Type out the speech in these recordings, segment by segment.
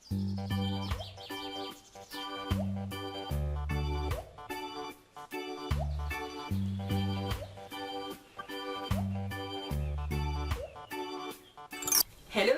Hello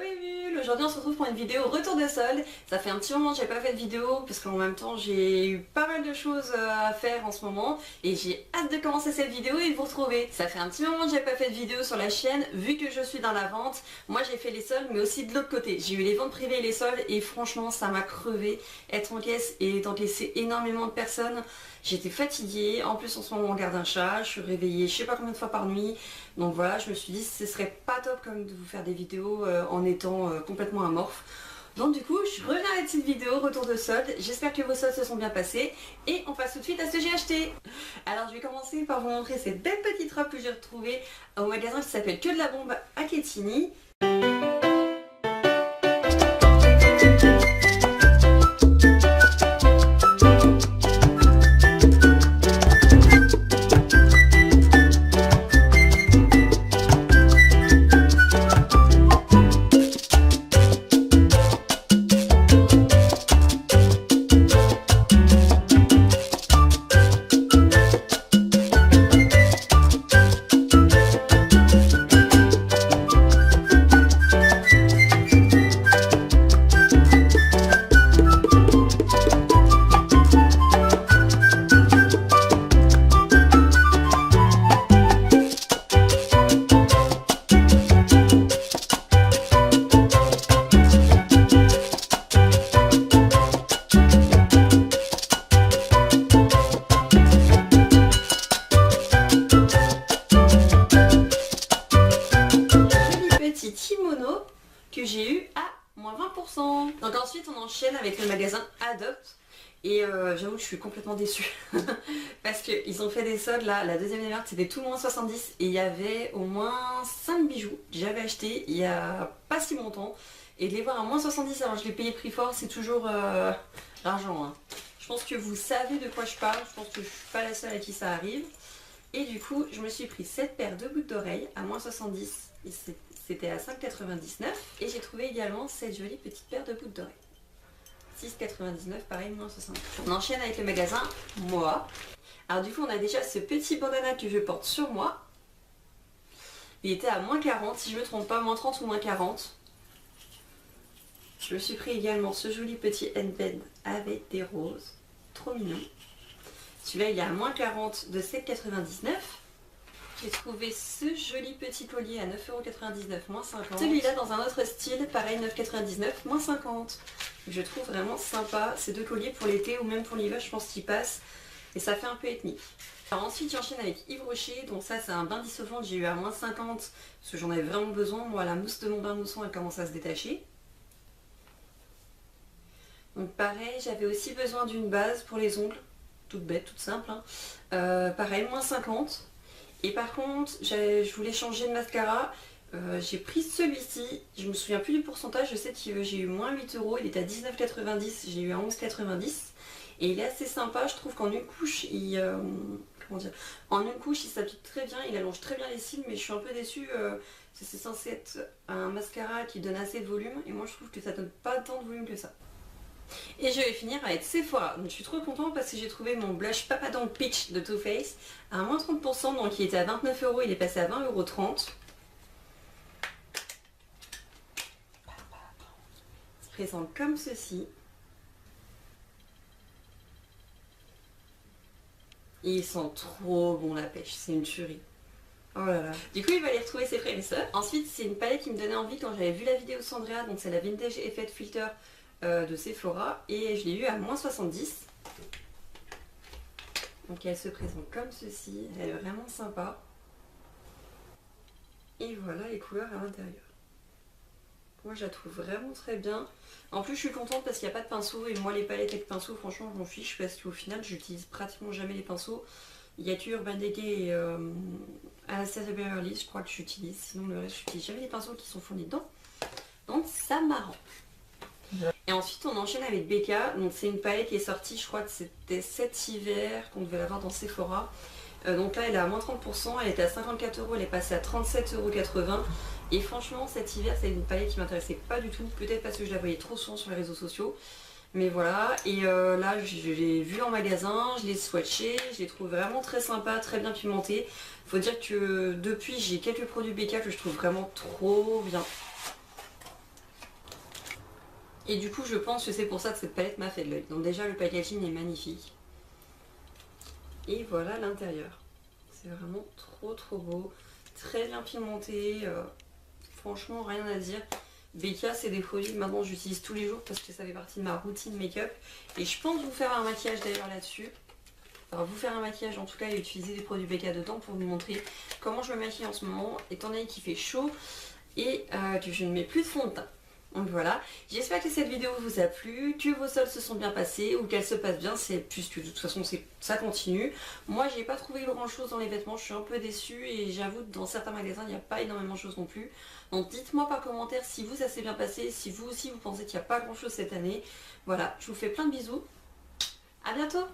Emule, aujourd'hui on se retrouve pour une vidéo retour de solde. Ça fait un petit moment que j'ai pas fait de vidéo parce qu'en même temps j'ai eu pas mal de choses à faire en ce moment et j'ai hâte de commencer cette vidéo et de vous retrouver. Ça fait un petit moment que j'ai pas fait de vidéo sur la chaîne vu que je suis dans la vente. Moi j'ai fait les soldes mais aussi de l'autre côté. J'ai eu les ventes privées et les soldes et franchement ça m'a crevé être en caisse et d'encaisser énormément de personnes. J'étais fatiguée, en plus en ce moment on garde un chat, je suis réveillée je sais pas combien de fois par nuit. Donc voilà, je me suis dit ce serait pas top comme de vous faire des vidéos en étant complètement amorphe. Donc du coup, je reviens avec cette vidéo retour de solde. J'espère que vos soldes se sont bien passés. Et on passe tout de suite à ce que j'ai acheté. Alors je vais commencer par vous montrer cette belle petite robe que j'ai retrouvée au magasin qui s'appelle Que de la Bombe à Quetigny. Kimono que j'ai eu à moins 20%. Donc ensuite on enchaîne avec le magasin Adopt et j'avoue que je suis complètement déçue parce qu'ils ont fait des soldes là, la deuxième des marques c'était tout moins 70 et il y avait au moins 5 bijoux que j'avais acheté il y a pas si longtemps et de les voir à moins 70 alors je l'ai payé prix fort, c'est toujours l'argent hein. Je pense que vous savez de quoi je parle, je pense que je suis pas la seule à qui ça arrive. Et du coup, je me suis pris cette paire de boucles d'oreilles à moins 70, c'était à 5,99. Et j'ai trouvé également cette jolie petite paire de boucles d'oreilles. 6,99, pareil, moins 70. On enchaîne avec le magasin Moa. Alors du coup, on a déjà ce petit bandana que je porte sur moi. Il était à moins 40, si je ne me trompe pas, moins 30 ou moins 40. Je me suis pris également ce joli petit headband avec des roses. Trop mignon. Celui-là il est à moins 40 de 7,99. J'ai trouvé ce joli petit collier à 9,99€, moins 50. Celui-là dans un autre style, pareil 9,99€, moins 50. Je trouve vraiment sympa ces deux colliers pour l'été ou même pour l'hiver, je pense qu'ils passent. Et ça fait un peu ethnique. Alors ensuite j'enchaîne avec Yves Rocher, donc ça c'est un bain dissolvant que j'ai eu à moins 50 parce que j'en avais vraiment besoin. Moi la mousse de mon bain mousson elle commence à se détacher. Donc pareil, j'avais aussi besoin d'une base pour les ongles. Toute bête, toute simple. Hein. Pareil, moins 50. Et par contre, je voulais changer de mascara. J'ai pris celui-ci. Je me souviens plus du pourcentage. Je sais que j'ai eu moins 8€. Il était à 19,90. J'ai eu à 11,90. Et il est assez sympa. Je trouve qu'en une couche, comment dire, en une couche, il s'applique très bien. Il allonge très bien les cils. Mais je suis un peu déçue. C'est censé être un mascara qui donne assez de volume. Et moi, je trouve que ça donne pas tant de volume que ça. Et je vais finir avec Sephora. Donc je suis trop contente parce que j'ai trouvé mon blush Papadon Peach de Too Faced à moins 30%, donc il était à 29€, il est passé à 20,30€. Il se présente comme ceci. Et il sent trop bon la pêche, c'est une tuerie. Oh là là. Du coup il va aller retrouver ses frères et sœurs. Ensuite c'est une palette qui me donnait envie quand j'avais vu la vidéo de Sandrea, donc c'est la Vintage Effect Filter de Sephora et je l'ai eu à moins 70. Donc elle se présente comme ceci, elle est vraiment sympa. Et voilà les couleurs à l'intérieur. Moi je la trouve vraiment très bien. En plus je suis contente parce qu'il n'y a pas de pinceau et moi les palettes avec pinceau franchement je m'en fiche parce qu'au final j'utilise pratiquement jamais les pinceaux. Il y a que Urban Decay et Anastasia Beverly je crois que j'utilise, sinon le reste j'utilise jamais les pinceaux qui sont fournis dedans. Donc ça m'arrange. Et ensuite on enchaîne avec Becca, donc c'est une palette qui est sortie, je crois que c'était cet hiver qu'on devait l'avoir dans Sephora. Donc là elle est à moins 30%, elle était à 54 €, elle est passée à 37,80 €. Et franchement cet hiver c'est une palette qui m'intéressait pas du tout, peut-être parce que je la voyais trop souvent sur les réseaux sociaux. Mais voilà, et là je l'ai vu en magasin, je l'ai swatché, je l'ai trouvé vraiment très sympa, très bien pimenté. Faut dire que depuis j'ai quelques produits BK que je trouve vraiment trop bien. Et du coup je pense que c'est pour ça que cette palette m'a fait de l'œil. Donc déjà le packaging est magnifique. Et voilà l'intérieur. C'est vraiment trop beau, très bien pimenté, franchement rien à dire. BK c'est des produits que maintenant j'utilise tous les jours parce que ça fait partie de ma routine make-up. Et je pense vous faire un maquillage d'ailleurs là-dessus. Enfin vous faire un maquillage en tout cas et utiliser des produits BK dedans pour vous montrer comment je me maquille en ce moment, étant donné qu'il fait chaud et que je ne mets plus de fond de teint. Donc voilà, j'espère que cette vidéo vous a plu, que vos soldes se sont bien passés ou qu'elles se passent bien, puisque de toute façon ça continue. Moi j'ai pas trouvé grand chose dans les vêtements, je suis un peu déçue et j'avoue que dans certains magasins il n'y a pas énormément de choses non plus. Donc dites-moi par commentaire si vous ça s'est bien passé, si vous aussi vous pensez qu'il n'y a pas grand chose cette année. Voilà, je vous fais plein de bisous, à bientôt.